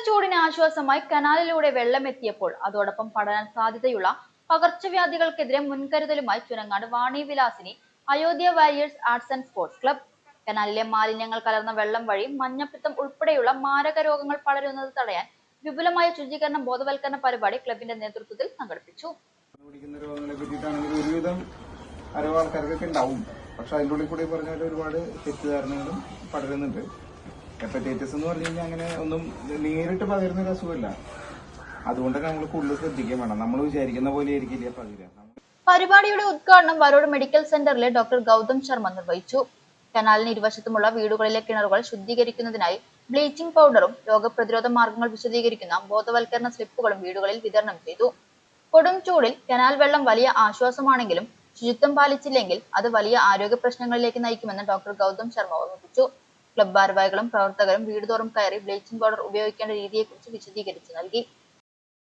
ചൂടിന് ആശ്വാസമായി കനാലിലൂടെ വെള്ളമെത്തിയപ്പോൾ അതോടൊപ്പം പടരാൻ സാധ്യതയുള്ള പകർച്ചവ്യാധികൾക്കെതിരെ മുൻകരുതലുമായി Chunangad Vani Vilasini Ayodhya warriors arts and sports club. കനാലിലെ മാലിന്യങ്ങൾ കലർന്ന വെള്ളം വഴി മഞ്ഞപ്പിത്തം ഉൾപ്പെടെയുള്ള മാരക രോഗങ്ങൾ പടരുന്നത് തടയാൻ വിപുലമായ ശുചീകരണ ബോധവൽക്കരണ പരിപാടി ക്ലബിന്റെ നേതൃത്വത്തിൽ സംഘടിപ്പിച്ചു. ആൾക്കാർക്കൊക്കെ ഉണ്ടാവും, പക്ഷെ അതിൻ്റെ ഉള്ളിൽ കൂടി പറഞ്ഞാൽ ഒരുപാട് തെറ്റിദ്ധാരണകളും പടരുന്നുണ്ട്. ഹെപ്പറ്റൈറ്റിസ് എന്ന് പറഞ്ഞു കഴിഞ്ഞാൽ അങ്ങനെ ഒന്നും നേരിട്ട് പകരുന്ന ഒരു അസുഖമല്ല. അതുകൊണ്ട് നമ്മൾ കൂടുതൽ ശ്രദ്ധിക്കാൻ വേണം. നമ്മൾ വിചാരിക്കുന്ന പോലെ ആയിരിക്കില്ല പകരുക. പരിപാടിയുടെ ഉദ്ഘാടനം വരോട് മെഡിക്കൽ സെന്ററിലെ ഡോക്ടർ ഗൗതം ശർമ്മ നിർവഹിച്ചു. കനാലിന് ഇരുവശത്തുമുള്ള വീടുകളിലെ കിണറുകൾ ശുദ്ധീകരിക്കുന്നതിനായി ബ്ലീച്ചിംഗ് പൗഡറും രോഗപ്രതിരോധ മാർഗങ്ങൾ വിശദീകരിക്കുന്ന ബോധവൽക്കരണ സ്ലിപ്പുകളും വീടുകളിൽ വിതരണം ചെയ്തു. കൊടും ചൂടിൽ കനാൽ വെള്ളം വലിയ ആശ്വാസമാണെങ്കിലും ശുചിത്വം പാലിച്ചില്ലെങ്കിൽ അത് വലിയ ആരോഗ്യ പ്രശ്നങ്ങളിലേക്ക് നയിക്കുമെന്ന് ഡോക്ടർ ഗൗതം ശർമ്മ ഓർമ്മിപ്പിച്ചു. ക്ലബ് ഭാരവാഹികളും പ്രവർത്തകരും വീടുതോറും കയറി ബ്ലീച്ചിംഗ് പൗഡർ ഉപയോഗിക്കേണ്ട രീതിയെക്കുറിച്ച് വിശദീകരിച്ചു നൽകി.